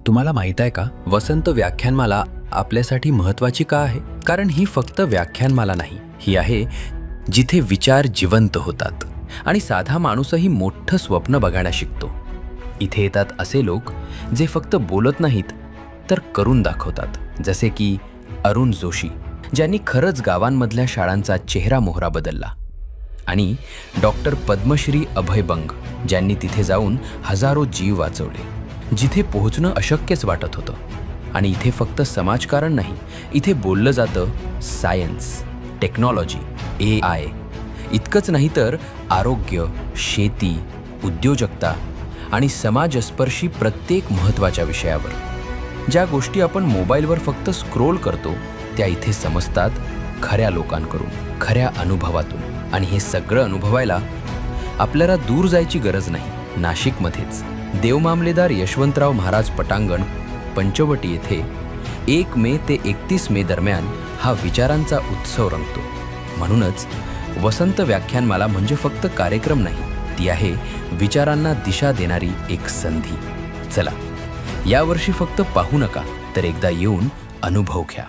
तुम्हाला माहित आहे का, वसंत व्याख्यानमाला आपल्यासाठी महत्त्वाची का आहे? कारण ही फक्त व्याख्यानमाला नाही, ही आहे जिथे विचार जिवंत होतात आणि साधा माणूसही मोठं स्वप्न बघायला शिकतो. इथे येतात असे लोक जे फक्त बोलत नाहीत तर करून दाखवतात, जसे की अरुण जोशी, ज्यांनी खरंच गावांमधल्या शाळांचा चेहरा मोहरा बदलला, आणि डॉक्टर पद्मश्री अभय बंग, ज्यांनी तिथे जाऊन हजारो जीव वाचवले जिथे पोहोचणं अशक्यच वाटत होतं. आणि इथे फक्त समाजकारण नाही, इथे बोललं जातं सायन्स, टेक्नॉलॉजी, AI, इतकंच नाही तर आरोग्य, शेती, उद्योजकता आणि समाजस्पर्शी प्रत्येक महत्त्वाच्या विषयावर. ज्या गोष्टी आपण मोबाईलवर फक्त स्क्रोल करतो त्या इथे समजतात खऱ्या लोकांकडून, खऱ्या अनुभवातून. आणि हे सगळं अनुभवायला आपल्याला दूर जायची गरज नाही. नाशिकमध्येच देवमामलेदार यशवंतराव महाराज पटांगण, पंचवटी येथे 1 मे ते 31 मे दरम्यान हा विचारांचा उत्सव रंगतो. म्हणूनच वसंत व्याख्यानमाला म्हणजे फक्त कार्यक्रम नाही, ती आहे विचारांना दिशा देणारी एक संधी. चला, यावर्षी फक्त पाहू नका तर एकदा येऊन अनुभव घ्या.